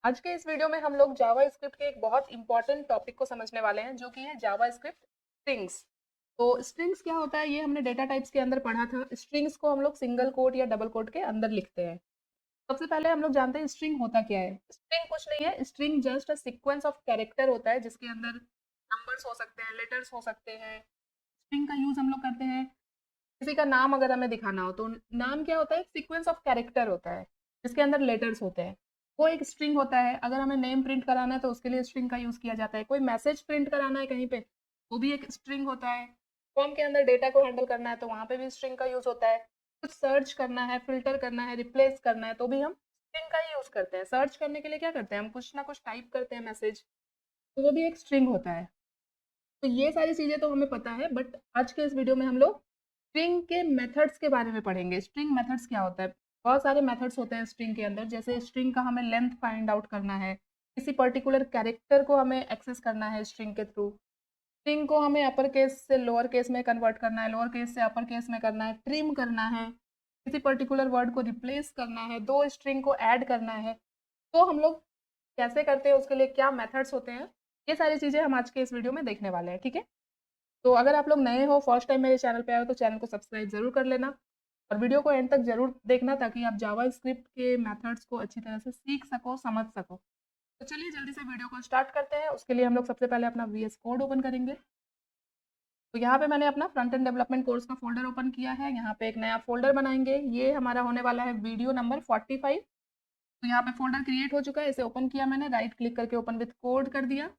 आज के इस वीडियो में हम लोग जावा स्क्रिप्ट के एक बहुत इंपॉर्टेंट टॉपिक को समझने वाले हैं जो कि है जावा स्क्रिप्ट स्ट्रिंग्स। तो स्ट्रिंग्स क्या होता है ये हमने डेटा टाइप्स के अंदर पढ़ा था। स्ट्रिंग्स को हम लोग सिंगल कोट या डबल कोट के अंदर लिखते हैं। सबसे पहले हम लोग जानते हैं स्ट्रिंग होता क्या है। स्ट्रिंग कुछ नहीं है, string just a sequence of character होता है जिसके अंदर नंबर्स हो सकते हैं, लेटर्स हो सकते हैं। स्ट्रिंग का यूज हम लोग करते हैं किसी का नाम अगर हमें दिखाना हो तो नाम क्या होता है, सीक्वेंस ऑफ कैरेक्टर होता है जिसके अंदर लेटर्स होते हैं, वो एक स्ट्रिंग होता है। अगर हमें नेम प्रिंट कराना है तो उसके लिए स्ट्रिंग का यूज किया जाता है। कोई मैसेज प्रिंट कराना है कहीं पे, वो भी एक स्ट्रिंग होता है। फॉर्म के अंदर डेटा को हैंडल करना है तो वहां पे भी स्ट्रिंग का यूज होता है। कुछ सर्च करना है, फिल्टर करना है, रिप्लेस करना है तो भी हम स्ट्रिंग का ही यूज करते हैं। सर्च करने के लिए क्या करते हैं, हम कुछ ना कुछ टाइप करते हैं मैसेज, तो वो भी एक स्ट्रिंग होता है। तो ये सारी चीजें तो हमें पता है, बट आज के इस वीडियो में हम लोग स्ट्रिंग के मेथड्स के बारे में पढ़ेंगे। स्ट्रिंग मेथड्स क्या होता है, बहुत सारे मेथड्स होते हैं स्ट्रिंग के अंदर। जैसे स्ट्रिंग का हमें लेंथ फाइंड आउट करना है, किसी पर्टिकुलर कैरेक्टर को हमें एक्सेस करना है स्ट्रिंग के थ्रू। स्ट्रिंग को हमें अपर केस से लोअर केस में कन्वर्ट करना है, लोअर केस से अपर केस में करना है, ट्रिम करना है, किसी पर्टिकुलर वर्ड को रिप्लेस करना है, दो स्ट्रिंग को ऐड करना है। तो हम लोग कैसे करते हैं, उसके लिए क्या मेथड्स होते हैं, ये सारी चीजें हम आज के इस वीडियो में देखने वाले हैं। ठीक है, तो अगर आप लोग नए हो, फर्स्ट टाइम मेरे चैनल पे आए हो, तो चैनल को सब्सक्राइब जरूर कर लेना और वीडियो को एंड तक जरूर देखना ताकि आप जावा स्क्रिप्ट के मेथड्स को अच्छी तरह से सीख सको, समझ सको। तो चलिए जल्दी से वीडियो को स्टार्ट करते हैं। उसके लिए हम लोग सबसे पहले अपना वीएस कोड ओपन करेंगे। तो यहाँ पे मैंने अपना फ्रंट एंड डेवलपमेंट कोर्स का फोल्डर ओपन किया है। यहाँ पे एक नया फोल्डर बनाएंगे, ये हमारा होने वाला है वीडियो नंबर 45। तो यहाँ पे फोल्डर क्रिएट हो चुका है, इसे ओपन किया मैंने, राइट क्लिक करके ओपन विथ कोड कर दिया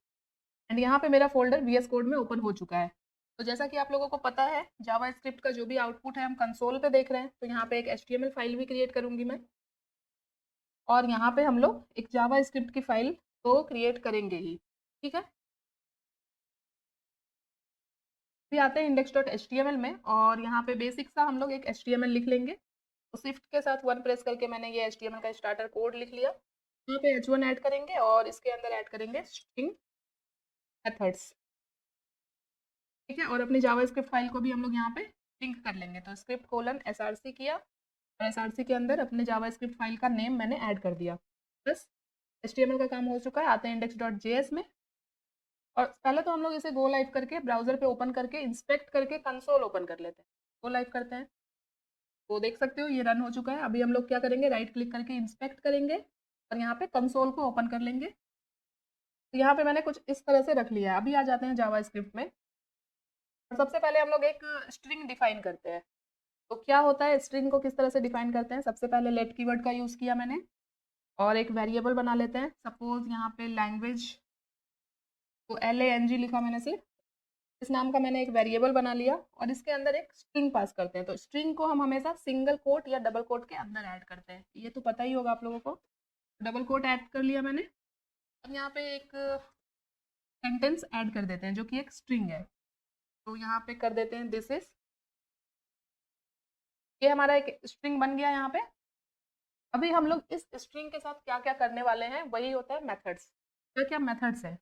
एंड यहाँ पे मेरा फोल्डर वीएस कोड में ओपन हो चुका है। तो जैसा कि आप लोगों को पता है, जावा स्क्रिप्ट का जो भी आउटपुट है हम कंसोल पे देख रहे हैं। तो यहाँ पे एक एचटीएमएल फाइल भी क्रिएट करूंगी मैं, और यहाँ पे हम लोग एक जावा स्क्रिप्ट की फाइल तो क्रिएट करेंगे ही। ठीक है, फिर आते हैं index.html में, और यहाँ पे बेसिक सा हम लोग एक एचटीएमएल लिख लेंगे। तो शिफ्ट के साथ 1 प्रेस करके मैंने ये एचटीएमएल का स्टार्टर कोड लिख लिया। यहाँ पे h1 ऐड करेंगे और इसके अंदर ऐड करेंगे स्ट्रिंग मेथड्स। ठीक है, और अपनी जावा स्क्रिप्ट फाइल को भी हम लोग यहाँ पे लिंक कर लेंगे। तो स्क्रिप्ट कोलन एसआरसी किया और एसआरसी के अंदर अपने जावा स्क्रिप्ट फाइल का नेम मैंने ऐड कर दिया। बस एचटीएमएल का काम हो चुका है। आते हैं index.js में, और पहले तो हम लोग इसे गो लाइव करके ब्राउजर पे ओपन करके इंस्पेक्ट करके कंसोल ओपन कर लेते हैं। गो लाइव करते हैं, तो देख सकते हो ये रन हो चुका है। अभी हम लोग क्या करेंगे, राइट क्लिक करके इंस्पेक्ट करेंगे और यहाँ पे कंसोल को ओपन कर लेंगे। तो यहाँ पे मैंने कुछ इस तरह से रख लिया है। अभी आ जाते हैं जावा स्क्रिप्ट में, और सबसे पहले हम लोग एक स्ट्रिंग डिफाइन करते हैं। तो क्या होता है, स्ट्रिंग को किस तरह से डिफाइन करते हैं, सबसे पहले लेट कीवर्ड का यूज़ किया मैंने और एक वेरिएबल बना लेते हैं। सपोज यहाँ पे लैंग्वेज, तो LANG लिखा मैंने, सिर्फ इस नाम का मैंने एक वेरिएबल बना लिया और इसके अंदर एक स्ट्रिंग पास करते हैं। तो स्ट्रिंग को हम हमेशा सिंगल कोट या डबल कोट के अंदर ऐड करते हैं, ये तो पता ही होगा आप लोगों को। डबल कोट ऐड कर लिया मैंने। अब यहाँ पे एक सेंटेंस ऐड कर देते हैं जो कि एक स्ट्रिंग है। तो यहाँ पे कर देते हैं दिस इज, ये हमारा एक स्ट्रिंग बन गया यहाँ पे। अभी हम लोग इस स्ट्रिंग के साथ क्या क्या करने वाले हैं, वही होता है मेथड्स। क्या क्या मेथड्स है,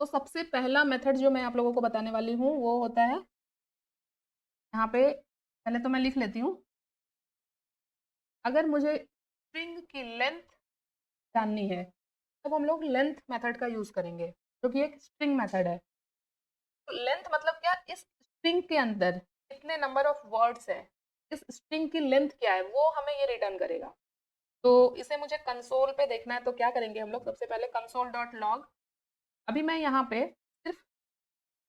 तो सबसे पहला मेथड जो मैं आप लोगों को बताने वाली हूँ वो होता है, यहाँ पे पहले तो मैं लिख लेती हूँ। अगर मुझे स्ट्रिंग की लेंथ जाननी है तब हम लोग लेंथ मेथड का यूज करेंगे जो कि एक स्ट्रिंग मेथड है। तो लेंथ मतलब क्या, इस स्ट्रिंग के अंदर कितने नंबर ऑफ वर्ड्स है, इस स्ट्रिंग की लेंथ क्या है, वो हमें ये रिटर्न करेगा। तो इसे मुझे कंसोल पे देखना है, तो क्या करेंगे हम लोग, सबसे पहले कंसोल डॉट लॉग। अभी मैं यहाँ पे सिर्फ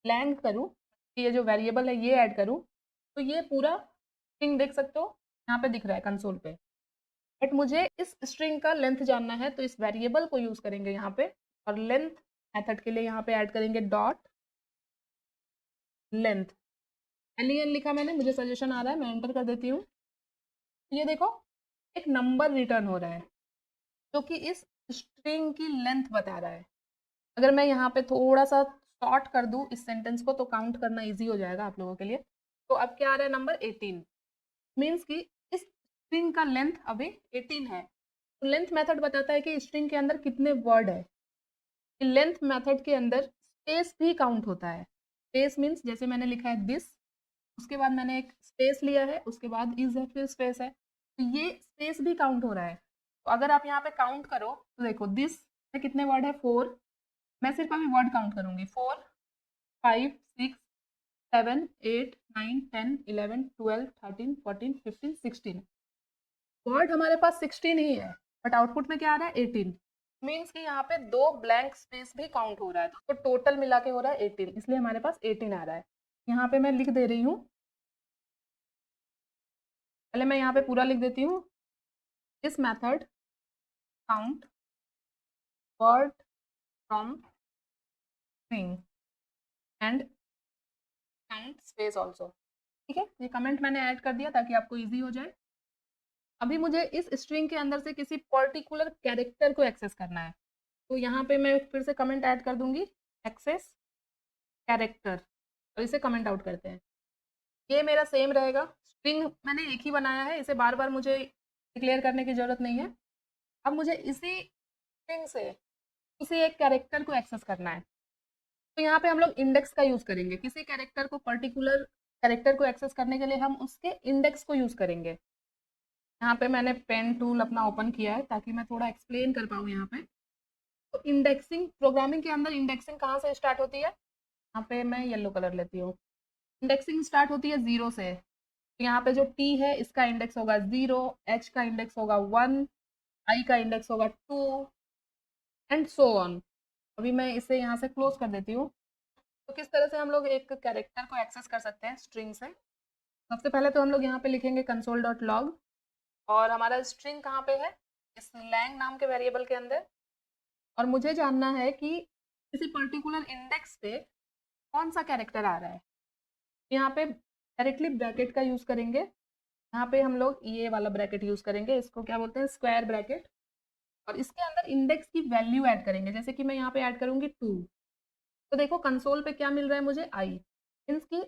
लैंग करूँ, ये जो वेरिएबल है ये ऐड करूँ, तो ये पूरा स्ट्रिंग देख सकते हो यहाँ पे दिख रहा है कंसोल पे। बट मुझे इस स्ट्रिंग का लेंथ जानना है, तो इस वेरिएबल को यूज करेंगे यहाँ पे, और लेंथ मेथड के लिए यहाँ पे ऐड करेंगे डॉट लेंथ। LEN लिखा मैंने, मुझे सजेशन आ रहा है, मैं एंटर कर देती हूँ। ये देखो एक नंबर रिटर्न हो रहा है जो कि इस स्ट्रिंग की लेंथ बता रहा है। अगर मैं यहाँ पे थोड़ा सा शॉर्ट कर दूँ इस सेंटेंस को तो काउंट करना इजी हो जाएगा आप लोगों के लिए। तो अब क्या आ रहा है, नंबर 18, मीन्स कि इस स्ट्रिंग का लेंथ अभी 18 है। तो लेंथ मेथड बताता है कि स्ट्रिंग के अंदर कितने वर्ड है। लेंथ मेथड के अंदर स्पेस भी काउंट होता है। स्पेस मीन्स जैसे मैंने लिखा है दिस, उसके बाद मैंने एक स्पेस लिया है, उसके बाद इज है, फिर स्पेस है, तो ये स्पेस भी काउंट हो रहा है। तो अगर आप यहाँ पे काउंट करो तो देखो दिस में कितने वर्ड है 4, मैं सिर्फ अभी वर्ड काउंट करूंगी 4 5 6 7 8 9 10 11 12 13 14 15 16 वर्ड हमारे पास 16 ही है, बट आउटपुट में क्या आ रहा है 18। मीन्स कि यहाँ पे 2 ब्लैंक स्पेस भी काउंट हो रहा है, तो टोटल मिला के हो रहा है 18, इसलिए हमारे पास 18 आ रहा है। यहाँ पे मैं लिख दे रही हूँ, पहले मैं यहाँ पे पूरा लिख देती हूँ। This method count word from string and count space also. ठीक है, ये कमेंट मैंने ऐड कर दिया ताकि आपको इजी हो जाए। अभी मुझे इस स्ट्रिंग के अंदर से किसी पर्टिकुलर कैरेक्टर को एक्सेस करना है, तो यहाँ पे मैं फिर से कमेंट ऐड कर दूंगी, एक्सेस कैरेक्टर, और इसे कमेंट आउट करते हैं। ये मेरा सेम रहेगा, स्ट्रिंग मैंने एक ही बनाया है, इसे बार बार मुझे डिक्लेयर करने की ज़रूरत नहीं है। अब मुझे इसी स्ट्रिंग से किसी एक कैरेक्टर को एक्सेस करना है, तो यहाँ पे हम लोग इंडेक्स का यूज़ करेंगे। किसी कैरेक्टर को, पर्टिकुलर कैरेक्टर को एक्सेस करने के लिए हम उसके इंडेक्स को यूज़ करेंगे। यहाँ पे मैंने पेन टूल अपना ओपन किया है ताकि मैं थोड़ा एक्सप्लेन कर पाऊँ यहाँ पे। तो इंडेक्सिंग, प्रोग्रामिंग के अंदर इंडेक्सिंग कहाँ से स्टार्ट होती है, यहाँ पे मैं येलो कलर लेती हूँ। इंडेक्सिंग स्टार्ट होती है 0 से, तो यहाँ पे जो T है इसका इंडेक्स होगा 0, H का इंडेक्स होगा 1, I का इंडेक्स होगा 2 एंड सो ऑन। अभी मैं इसे यहाँ से क्लोज कर देती हूँ। तो किस तरह से हम लोग एक कैरेक्टर को एक्सेस कर सकते हैं स्ट्रिंग से। सबसे पहले तो हम लोग यहाँ पे लिखेंगे console.log, और हमारा स्ट्रिंग कहाँ पे है, इस लैंग नाम के वेरिएबल के अंदर। और मुझे जानना है कि किसी पर्टिकुलर इंडेक्स पे कौन सा कैरेक्टर आ रहा है। यहाँ पे डायरेक्टली ब्रैकेट का यूज़ करेंगे, यहाँ पे हम लोग ये वाला ब्रैकेट यूज़ करेंगे, इसको क्या बोलते हैं, स्क्वायर ब्रैकेट। और इसके अंदर इंडेक्स की वैल्यू ऐड करेंगे, जैसे कि मैं यहाँ पे ऐड करूँगी 2, तो देखो कंसोल पे क्या मिल रहा है मुझे, आई। मीन्स की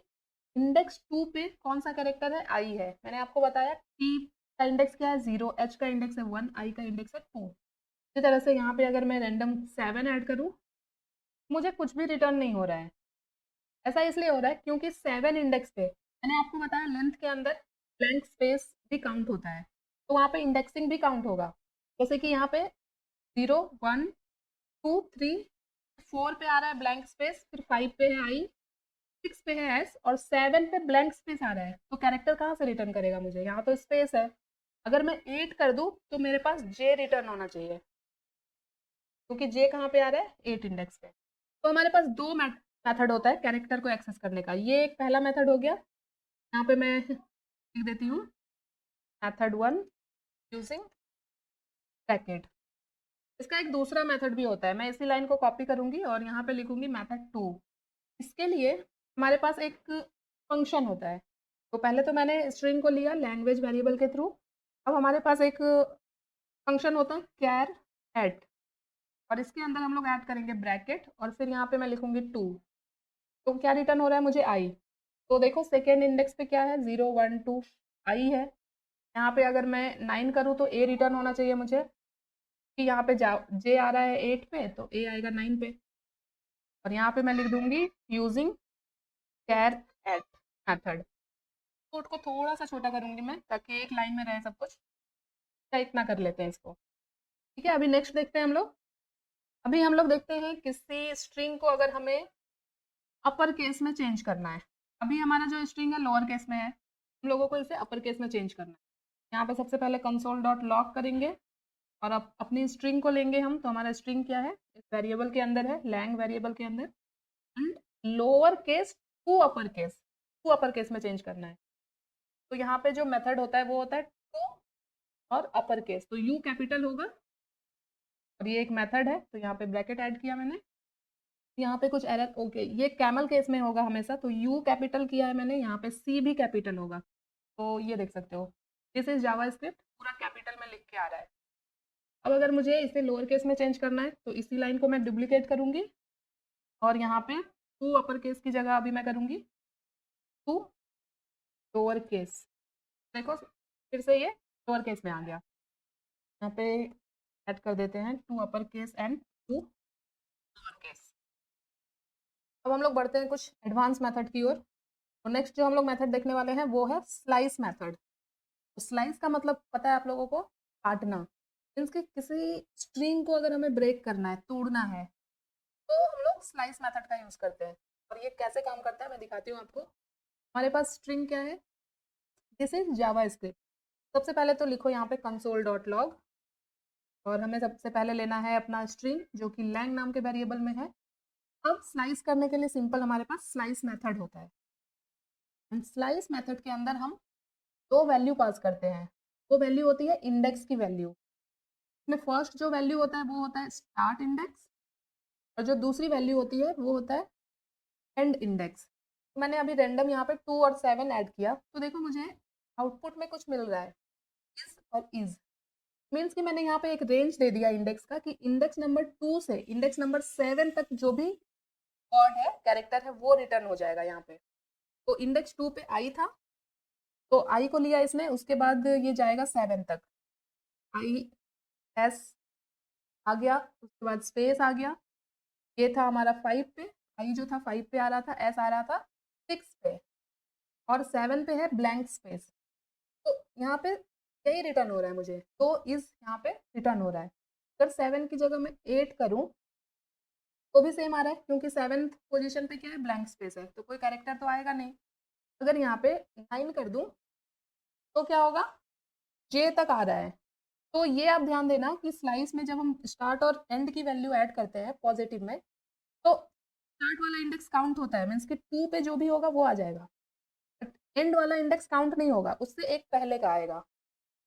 इंडेक्स 2 पे कौन सा कैरेक्टर है, आई है। मैंने आपको बताया टी का इंडेक्स क्या है 0, एच का इंडेक्स है 1, आई का इंडेक्स है 2। इसी तरह से यहाँ पे अगर मैं रैंडम 7 ऐड करूँ, मुझे कुछ भी रिटर्न नहीं हो रहा है। ऐसा इसलिए हो रहा है क्योंकि 7 इंडेक्स पे मैंने आपको बताया लेंथ के अंदर ब्लैंक स्पेस भी काउंट होता है, तो वहाँ पे इंडेक्सिंग भी काउंट होगा। जैसे कि यहाँ पे 0 1 2 3 4 पे आ रहा है ब्लैंक स्पेस, फिर 5 पे है आई, 6 पे है एस, और 7 पे ब्लैंक स्पेस आ रहा है, तो कैरेक्टर कहाँ से रिटर्न करेगा मुझे, यहाँ तो स्पेस है। अगर मैं 8 कर दूँ तो मेरे पास जे रिटर्न होना चाहिए, क्योंकि जे कहाँ पे आ रहा है 8 इंडेक्स पे। तो हमारे पास 2 मेथड होता है कैरेक्टर को एक्सेस करने का, ये एक पहला मेथड हो गया। यहाँ पे मैं लिख देती हूँ मेथड 1 यूजिंग ब्रैकेट। इसका एक दूसरा मेथड भी होता है, मैं इसी लाइन को कॉपी करूंगी और यहाँ पे लिखूंगी मेथड 2। इसके लिए हमारे पास एक फंक्शन होता है। तो पहले तो मैंने स्ट्रिंग को लिया लैंग्वेज वेरिएबल के थ्रू, अब हमारे पास एक फंक्शन होता है कैर एट, और इसके अंदर हम लोग ऐड करेंगे ब्रैकेट, और फिर यहाँ पे मैं लिखूंगी 2। तो क्या रिटर्न हो रहा है मुझे आई। तो देखो सेकेंड इंडेक्स पे क्या है 0 1 2 आई है। यहाँ पे अगर मैं 9 करूँ तो ए रिटर्न होना चाहिए मुझे, कि यहाँ पे जे आ रहा है 8 पे, तो ए आएगा 9 पे। और यहाँ पे मैं लिख दूंगी using char at method. Code को थोड़ा सा छोटा करूंगी मैं ताकि एक लाइन में रहे सब कुछ, या इतना कर लेते हैं इसको। ठीक है, अभी नेक्स्ट देखते हैं हम लोग। अभी हम लोग देखते हैं किसी स्ट्रिंग को अगर हमें अपर केस में चेंज करना है। अभी हमारा जो स्ट्रिंग है लोअर केस में है, हम लोगों को इसे अपर केस में चेंज करना है। यहाँ पे सबसे पहले console.log करेंगे, और अब अपनी स्ट्रिंग को लेंगे हम। तो हमारा स्ट्रिंग क्या है, इस वेरिएबल के अंदर है, लैंग वेरिएबल के अंदर, and lower case to upper case में चेंज करना है। तो यहाँ पे जो मेथड होता है वो होता है टू और अपर केस, तो यू कैपिटल होगा, और ये एक मेथड है, तो यहाँ पे ब्रैकेट ऐड किया मैंने। यहाँ पे कुछ एरर, ओके, ये कैमल केस में होगा हमेशा, तो यू कैपिटल किया है मैंने, यहाँ पे सी भी कैपिटल होगा। तो ये देख सकते हो, दिस इज जावा स्क्रिप्ट, पूरा कैपिटल में लिख के आ रहा है। अब अगर मुझे इसे लोअर केस में चेंज करना है तो इसी लाइन को मैं डुप्लीकेट करूंगी, और यहाँ पे टू अपर केस की जगह अभी मैं करूंगी टू लोअर केस। देखो फिर से ये लोअर केस में आ गया। यहाँ पे ऐड कर देते हैं to upper case and to lower case. अब हम लोग बढ़ते हैं कुछ एडवांस मेथड की ओर। तो नेक्स्ट जो हम लोग मेथड देखने वाले हैं वो है स्लाइस मेथड। तो स्लाइस का मतलब पता है आप लोगों को, काटना। मीन्स कि किसी स्ट्रिंग को अगर हमें ब्रेक करना है, तोड़ना है, तो हम लोग स्लाइस मेथड का यूज करते हैं। और ये कैसे काम करता है मैं दिखाती हूँ आपको। हमारे पास स्ट्रिंग क्या है, दिस इज जावा स्क्रिप्ट। सबसे पहले तो लिखो यहाँ पे कंसोल डॉट लॉग, और हमें सबसे पहले लेना है अपना स्ट्रिंग जो कि लैंग नाम के वेरिएबल में है। अब स्लाइस करने के लिए सिंपल हमारे पास स्लाइस मेथड होता है। स्लाइस मेथड के अंदर हम दो वैल्यू पास करते हैं। वो वैल्यू होती है इंडेक्स की वैल्यू। इसमें फर्स्ट जो वैल्यू होता है वो होता है स्टार्ट इंडेक्स, और जो दूसरी वैल्यू होती है वो होता है एंड इंडेक्स। तो मैंने अभी रैंडम यहाँ पे 2 और 7 ऐड किया, तो देखो मुझे आउटपुट में कुछ मिल रहा है, इस और इज। मीन्स कि मैंने यहाँ पे एक रेंज दे दिया इंडेक्स का कि इंडेक्स नंबर 2 से इंडेक्स नंबर 7 तक जो भी वर्ड है, कैरेक्टर है, वो रिटर्न हो जाएगा यहाँ पे। तो इंडेक्स 2 पे आई था, तो आई को लिया इसने, उसके बाद ये जाएगा 7 तक, आई एस आ गया, उसके बाद स्पेस आ गया। ये था हमारा 5 पे, आई जो था 5 पे आ रहा था, एस आ रहा था 6 पे, और 7 पे है ब्लैंक स्पेस। तो यहाँ पे यही रिटर्न हो रहा है मुझे, तो इस यहाँ पे रिटर्न हो रहा है। अगर 7 की जगह मैं 8 करूँ तो भी सेम आ रहा है, क्योंकि 7th पोजीशन पे क्या है, ब्लैंक स्पेस है, तो कोई कैरेक्टर तो आएगा नहीं। अगर यहाँ पे 9 कर दूं तो क्या होगा, जे तक आ रहा है। तो ये आप ध्यान देना कि स्लाइस में जब हम स्टार्ट और एंड की वैल्यू ऐड करते हैं पॉजिटिव में, तो स्टार्ट वाला इंडेक्स काउंट होता है, मीन्स कि 2 पे जो भी होगा वो आ जाएगा, बट एंड वाला इंडेक्स काउंट नहीं होगा, उससे एक पहले का आएगा।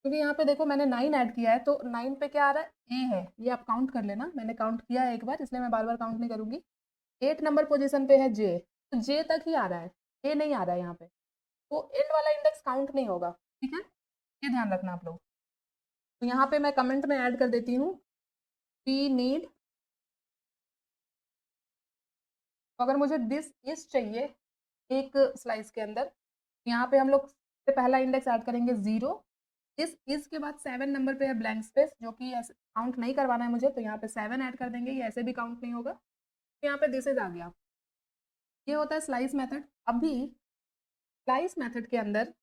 क्योंकि यहाँ पे देखो मैंने 9 ऐड किया है, तो 9 पे क्या आ रहा है, ए है, ये आप काउंट कर लेना, मैंने काउंट किया है एक बार, इसलिए मैं बार बार काउंट नहीं करूंगी। 8 नंबर पोजीशन पे है जे, तो जे तक ही आ रहा है, ए नहीं आ रहा है यहाँ पे, तो एंड वाला इंडेक्स काउंट नहीं होगा। ठीक है, ये ध्यान रखना आप लोग। तो यहाँ पे मैं कमेंट में ऐड कर देती हूँ, वी नीड, अगर मुझे दिस इज चाहिए एक स्लाइस के अंदर, यहाँ पे हम लोग से पहला इंडेक्स ऐड करेंगे 0, दिस इज के बाद 7 नंबर पे है ब्लैंक स्पेस, जो कि ऐसे काउंट नहीं करवाना है मुझे, तो यहाँ पे 7 ऐड कर देंगे, ये ऐसे भी काउंट नहीं होगा, तो यहाँ पे दिस इज आ गया। ये होता है स्लाइस मेथड। अभी स्लाइस मेथड के अंदर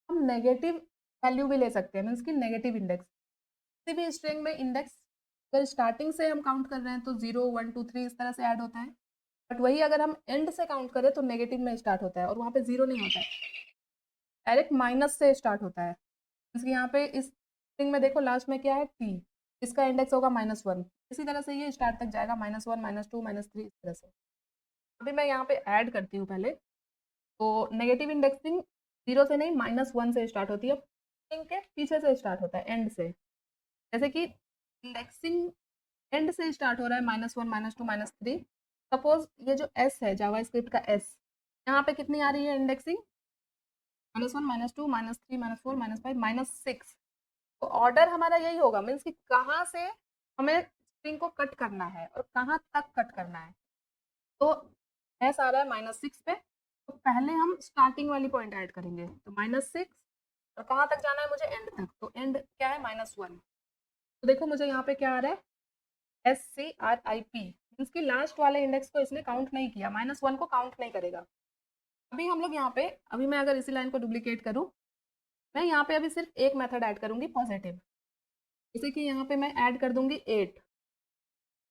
हम नेगेटिव वैल्यू भी ले सकते हैं, मीन्स की नेगेटिव इंडेक्स। किसी भी स्ट्रिंग में इंडेक्स अगर स्टार्टिंग से हम काउंट कर रहे हैं तो 0 1 2 3 इस तरह से ऐड होता है, बट वही अगर हम एंड से काउंट करें तो नेगेटिव में स्टार्ट होता है, और वहाँ पे 0 नहीं होता है, डायरेक्ट माइनस से स्टार्ट होता है। जैसे यहाँ पे इस स्ट्रिंग में देखो लास्ट में क्या है, टी, इसका इंडेक्स होगा -1, इसी तरह से ये स्टार्ट तक जाएगा, -1 -2 -3 इस तरह से। अभी मैं यहाँ पे ऐड करती हूँ पहले, तो नेगेटिव इंडेक्सिंग 0 से नहीं, -1 से स्टार्ट होती है, स्ट्रिंग के पीछे से स्टार्ट होता है, एंड से। जैसे कि इंडेक्सिंग एंड से स्टार्ट हो रहा है, -1 -2 -3। सपोज ये जो एस है जावा स्क्रिप्ट का एस, यहाँ पे कितनी आ रही है इंडेक्सिंग, -1 -2 -3 -4 -5 -6। तो ऑर्डर हमारा यही होगा, मीन्स कि कहाँ से हमें स्ट्रिंग को कट करना है और कहाँ तक कट करना है। तो एस आ रहा है -6 पे, तो पहले हम स्टार्टिंग वाली पॉइंट ऐड करेंगे, तो -6, और कहाँ तक जाना है मुझे, एंड तक, तो एंड क्या है, -1। तो देखो मुझे यहाँ पे क्या आ रहा है, SCRIP, मीन्स कि लास्ट वाले इंडेक्स को इसने काउंट नहीं किया, -1 को काउंट नहीं करेगा। अभी हम लोग यहाँ पे, अभी मैं अगर इसी लाइन को डुप्लीकेट करूँ, मैं यहाँ पे अभी सिर्फ एक मेथड ऐड करूंगी पॉजिटिव, जैसे कि यहाँ पे मैं ऐड कर दूंगी 8,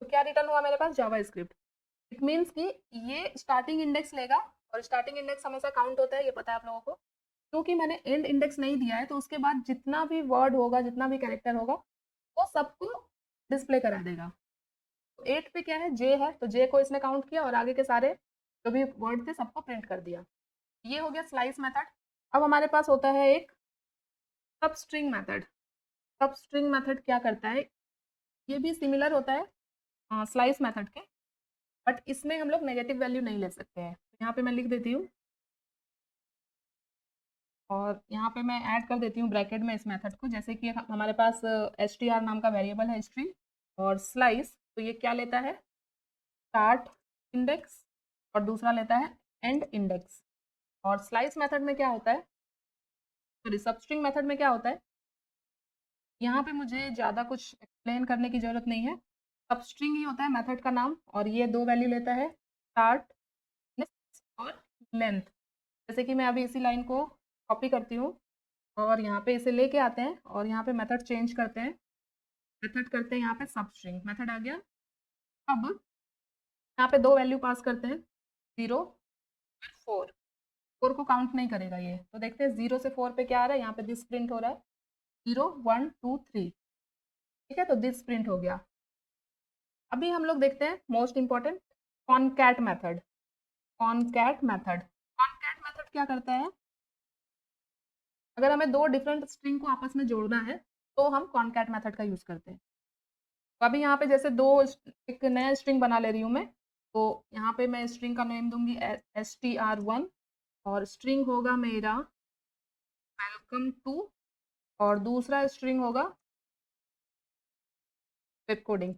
तो क्या रिटर्न हुआ मेरे पास, जावा स्क्रिप्ट। इट मीन्स कि ये स्टार्टिंग इंडेक्स लेगा, और स्टार्टिंग इंडेक्स हमेशा काउंट होता है, ये पता है आप लोगों को। क्योंकि मैंने एंड इंडेक्स नहीं दिया है, तो उसके बाद जितना भी वर्ड होगा, जितना भी कैरेक्टर होगा, वो सबको डिस्प्ले करा देगा। तो 8 पे क्या है, जे है, तो जे को इसने काउंट किया, और आगे के सारे जो भी वर्ड थे सबको प्रिंट कर दिया। ये हो गया स्लाइस मेथड। अब हमारे पास होता है एक सब स्ट्रिंग मेथड। सब स्ट्रिंग मेथड क्या करता है, ये भी सिमिलर होता है स्लाइस मेथड के, बट इसमें हम लोग नेगेटिव वैल्यू नहीं ले सकते हैं। तो यहाँ पे मैं लिख देती हूँ, और यहाँ पे मैं ऐड कर देती हूँ ब्रैकेट में इस मेथड को, जैसे कि हमारे पास str नाम का वेरिएबल है स्ट्रिंग, और स्लाइस, तो ये क्या लेता है, स्टार्ट इंडेक्स, और दूसरा लेता है एंड इंडेक्स। और स्लाइस मेथड में क्या होता है, सॉरी सबस्ट्रिंग मेथड में क्या होता है, यहाँ पे मुझे ज़्यादा कुछ एक्सप्लेन करने की ज़रूरत नहीं है, सबस्ट्रिंग ही होता है मेथड का नाम, और ये दो वैल्यू लेता है, स्टार्ट और लेंथ। जैसे कि मैं अभी इसी लाइन को कॉपी करती हूँ, और यहाँ पे इसे लेके आते हैं, और यहाँ पे मेथड चेंज करते हैं, मेथड करते हैं यहाँ पे सब स्ट्रिंग, मेथड आ गया। अब यहाँ पे दो वैल्यू पास करते हैं, 0 और 4। 4 को काउंट नहीं करेगा ये, तो देखते हैं 0 से 4 पे क्या आ रहा है। यहाँ पे दिस प्रिंट हो रहा है 0 1 2 3, ठीक है, तो दिस प्रिंट हो गया। अभी हम लोग देखते हैं most important concat method. Concat method, concat method क्या करता है, अगर हमें दो डिफरेंट स्ट्रिंग को आपस में जोड़ना है तो हम कॉनकैट मेथड का यूज करते हैं। तो अभी यहाँ पे जैसे एक नया स्ट्रिंग बना ले रही हूँ मैं, तो यहाँ पे मैं स्ट्रिंग का नेम दूंगी str1, और स्ट्रिंग होगा मेरा वेलकम टू, और दूसरा स्ट्रिंग होगा वेब कोडिंग।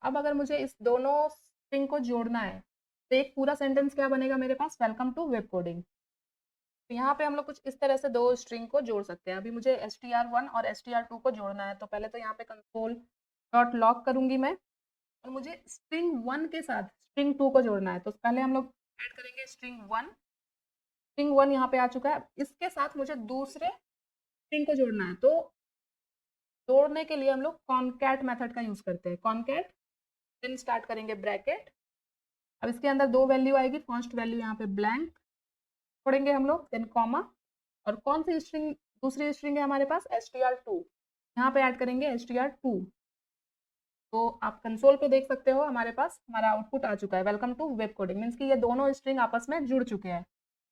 अब अगर मुझे इस दोनों स्ट्रिंग को जोड़ना है तो एक पूरा सेंटेंस क्या बनेगा मेरे पास, वेलकम टू वेब कोडिंग। तो यहाँ पे हम लोग कुछ इस तरह से दो स्ट्रिंग को जोड़ सकते हैं। अभी मुझे str1 और str2 को जोड़ना है, तो पहले तो यहाँ पे कंसोल डॉट लॉग करूंगी मैं, और मुझे स्ट्रिंग 1 के साथ स्ट्रिंग 2 को जोड़ना है। तो पहले हम लोग ऐड करेंगे स्ट्रिंग 1, स्ट्रिंग 1 यहाँ पे आ चुका है, इसके साथ मुझे दूसरे स्ट्रिंग को जोड़ना है। तो जोड़ने के लिए हम लोग कॉनकैट मेथड का यूज करते हैं। कॉनकैट, देन स्टार्ट करेंगे ब्रैकेट, अब इसके अंदर दो वैल्यू आएगी, फर्स्ट वैल्यू यहाँ पे ब्लैंक छोड़ेंगे हम लोग, देन कॉमा, और कौन सी स्ट्रिंग, दूसरी स्ट्रिंग है हमारे पास str2, यहाँ पे ऐड करेंगे str2। तो आप कंसोल पे देख सकते हो हमारे पास हमारा आउटपुट आ चुका है, welcome to web coding, means कि ये दोनों स्ट्रिंग आपस में जुड़ चुके हैं।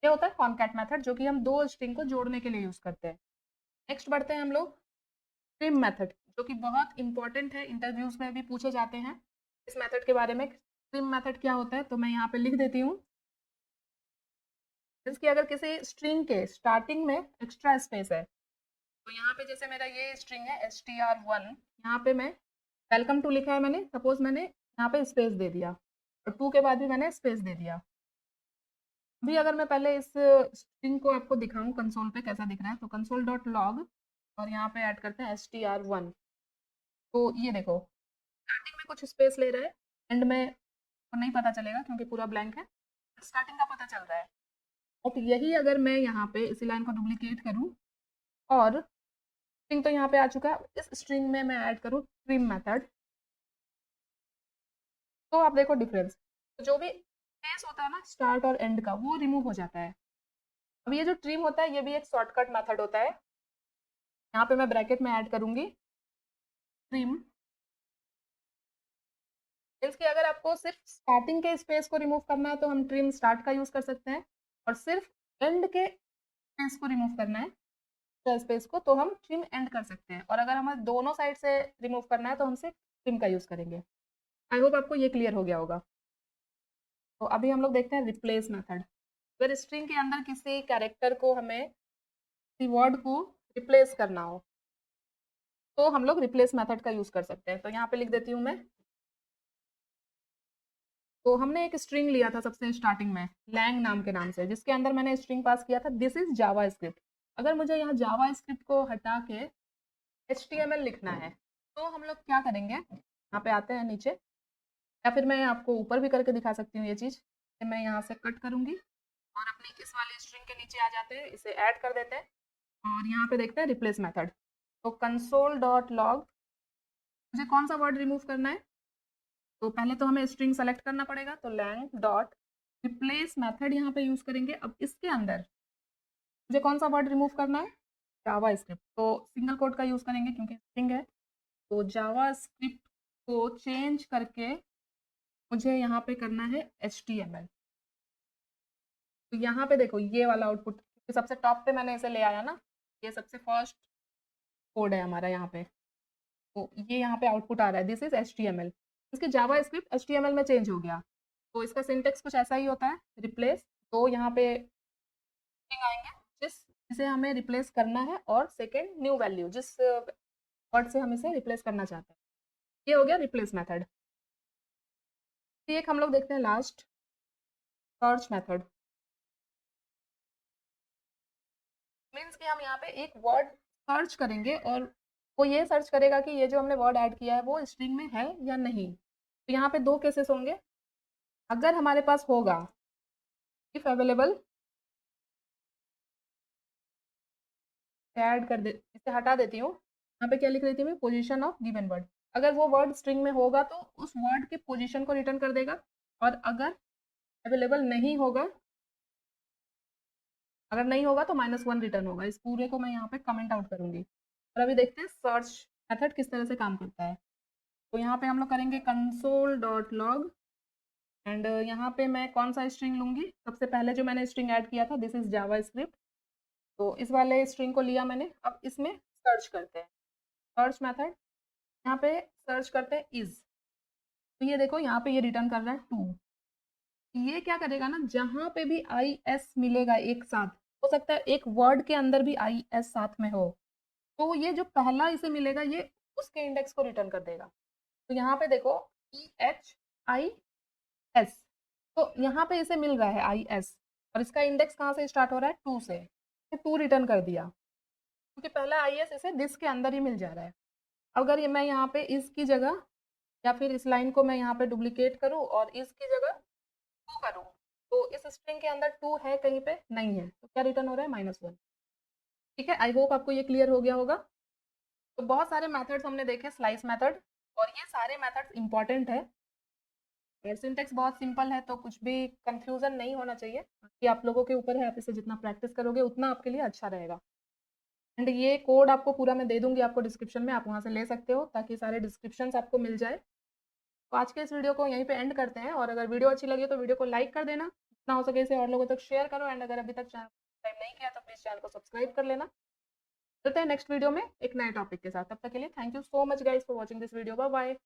ये होता है कॉनकैट मेथड, जो कि हम दो स्ट्रिंग को जोड़ने के लिए यूज करते हैं। नेक्स्ट बढ़ते हैं हम लोग ट्रिम मेथड, जो कि बहुत इंपॉर्टेंट है, इंटरव्यूज में भी पूछे जाते हैं इस मेथड के बारे में। ट्रिम मेथड क्या होता है, तो मैं यहाँ पे लिख देती हूँ, कि अगर किसी स्ट्रिंग के स्टार्टिंग में एक्स्ट्रा स्पेस है, तो यहाँ पे जैसे मेरा ये स्ट्रिंग है str1, यहाँ पे मैं वेलकम टू लिखा है मैंने, सपोज मैंने यहाँ पे स्पेस दे दिया, और 2 के बाद भी मैंने स्पेस दे दिया। अभी अगर मैं पहले इस स्ट्रिंग को आपको दिखाऊं कंसोल पे कैसा दिख रहा है, तो कंसोल डॉट लॉग, और यहाँ पे ऐड करते हैं str1। तो ये देखो स्टार्टिंग में कुछ स्पेस ले रहा है, एंड में तो नहीं पता चलेगा क्योंकि पूरा ब्लैंक है, स्टार्टिंग का पता चल रहा है। और यही अगर मैं यहाँ पे इसी लाइन को डुप्लीकेट करूँ, और स्ट्रिंग तो यहाँ पे आ चुका है, इस स्ट्रिंग में मैं ऐड करूँ ट्रिम मेथड, तो आप देखो डिफरेंस, तो जो भी स्पेस होता है ना स्टार्ट और एंड का, वो रिमूव हो जाता है। अब ये जो ट्रिम होता है ये भी एक शॉर्टकट मेथड होता है, यहाँ पे मैं ब्रैकेट में ऐड करूंगी ट्रिम, मीन्स कि अगर आपको सिर्फ स्टार्टिंग के स्पेस को रिमूव करना है तो हम ट्रिम स्टार्ट का यूज कर सकते हैं, और सिर्फ एंड के स्पेस को रिमूव करना है स्पेस को, तो हम ट्रिम एंड कर सकते हैं, और अगर हमें दोनों साइड से रिमूव करना है तो हम सिर्फ ट्रिम का यूज करेंगे। आई होप आपको ये क्लियर हो गया होगा। तो अभी हम लोग देखते हैं रिप्लेस मेथड। अगर स्ट्रिंग के अंदर किसी कैरेक्टर को हमें किसी वर्ड को रिप्लेस करना हो तो हम लोग रिप्लेस मेथड का यूज कर सकते हैं। तो यहाँ पे लिख देती हूँ मैं, तो हमने एक स्ट्रिंग लिया था सबसे स्टार्टिंग में लैंग नाम के नाम से, जिसके अंदर मैंने स्ट्रिंग पास किया था दिस इज जावा स्क्रिप्ट। अगर मुझे यहाँ जावा स्क्रिप्ट को हटा के HTML लिखना है तो हम लोग क्या करेंगे, यहाँ पे आते हैं नीचे, या फिर मैं आपको ऊपर भी करके दिखा सकती हूँ ये चीज़। मैं यहाँ से कट करूँगी और अपनी इस वाली स्ट्रिंग के नीचे आ जाते हैं, इसे ऐड कर देते हैं, और यहाँ पे देखते हैं रिप्लेस मेथड। तो कंसोल डॉट लॉग, मुझे कौन सा वर्ड रिमूव करना है, तो पहले तो हमें स्ट्रिंग सेलेक्ट करना पड़ेगा, तो लैंग डॉट रिप्लेस मेथड यहाँ पे यूज करेंगे। अब इसके अंदर मुझे कौन सा वर्ड रिमूव करना है, जावा स्क्रिप्ट, तो सिंगल कोट का यूज करेंगे क्योंकि स्ट्रिंग है। तो जावा स्क्रिप्ट को चेंज करके मुझे यहाँ पे करना है HTML। तो यहाँ पे देखो ये वाला आउटपुट, सबसे टॉप पे मैंने इसे ले आया ना, ये सबसे फर्स्ट कोड है हमारा यहाँ पे, तो ये यहाँ पे आउटपुट आ रहा है दिस इज HTML। इसके जावा स्क्रिप्ट HTML में चेंज हो गया। तो इसका सिंटेक्स कुछ ऐसा ही होता है, रिप्लेस, तो यहाँ पे string आएंगे जिसे हमें रिप्लेस करना है, और सेकेंड न्यू वैल्यू जिस वर्ड से हम इसे रिप्लेस करना चाहते हैं। ये हो गया रिप्लेस मेथड। एक हम लोग देखते हैं लास्ट, सर्च मेथड। मीन्स कि हम यहाँ पे एक वर्ड सर्च करेंगे, और वो ये सर्च करेगा कि ये जो हमने वर्ड ऐड किया है वो स्ट्रिंग में है या नहीं। तो यहाँ पे दो केसेस होंगे, अगर हमारे पास होगा इफ अवेलेबल, ऐड कर दे, इसे हटा देती हूँ, यहाँ पे क्या लिख रही थी मैं, पोजीशन ऑफ गिवन वर्ड। अगर वो वर्ड स्ट्रिंग में होगा तो उस वर्ड के पोजीशन को रिटर्न कर देगा, और अगर अवेलेबल नहीं होगा, अगर नहीं होगा तो -1 रिटर्न होगा। इस पूरे को मैं यहाँ पे कमेंट आउट करूंगी। और अभी देखते हैं सर्च मेथड किस तरह से काम करता है। तो यहाँ पे हम लोग करेंगे console.log, एंड यहाँ पे मैं कौन सा स्ट्रिंग लूंगी, सबसे पहले जो मैंने स्ट्रिंग ऐड किया था, दिस इज जावा स्क्रिप्ट। तो इस वाले स्ट्रिंग को लिया मैंने। अब इसमें सर्च करते हैं, सर्च मेथड, यहाँ पे सर्च करते हैं इज। तो ये देखो यहाँ पे ये रिटर्न कर रहा है 2। ये क्या करेगा ना, जहां पे भी आई एस मिलेगा एक साथ, हो सकता है एक वर्ड के अंदर भी आई एस साथ में हो, तो ये जो पहला इसे मिलेगा ये उसके इंडेक्स को रिटर्न कर देगा। तो यहाँ पे देखो EHIS, तो यहाँ पे इसे मिल रहा है IS, और इसका इंडेक्स कहाँ से स्टार्ट हो रहा है, 2 से, तो 2 रिटर्न कर दिया, क्योंकि पहला IS इसे दिस के अंदर ही मिल जा रहा है। अगर ये मैं यहाँ पे इसकी जगह, या फिर इस लाइन को मैं यहाँ पे डुप्लीकेट करूँ और इसकी जगह 2 करूँ, तो इस स्ट्रिंग के अंदर 2 है कहीं पे, नहीं है, तो क्या रिटर्न हो रहा है, -1। ठीक है, आई होप आपको ये क्लियर हो गया होगा। तो बहुत सारे मेथड्स हमने देखे, स्लाइस मेथड, और ये सारे मेथड्स इंपॉर्टेंट है। सिंटेक्स बहुत सिंपल है, तो कुछ भी कंफ्यूजन नहीं होना चाहिए, कि आप लोगों के ऊपर है, आप इसे जितना प्रैक्टिस करोगे उतना आपके लिए अच्छा रहेगा। एंड ये कोड आपको पूरा मैं दे दूंगी आपको डिस्क्रिप्शन में, आप वहाँ से ले सकते हो, ताकि सारे डिस्क्रिप्शंस आपको मिल जाए। तो आज के इस वीडियो को यहीं पे एंड करते हैं, और अगर वीडियो अच्छी लगी तो वीडियो को लाइक कर देना, जितना हो सके इसे और लोगों तक शेयर करो, एंड अगर अभी तक चैनल सब्सक्राइब नहीं किया तो प्लीज़ चैनल को सब्सक्राइब कर लेना। मिलते हैं नेक्स्ट वीडियो में एक नए टॉपिक के साथ, तब तक के लिए thank you so much guys for watching this video, bye bye.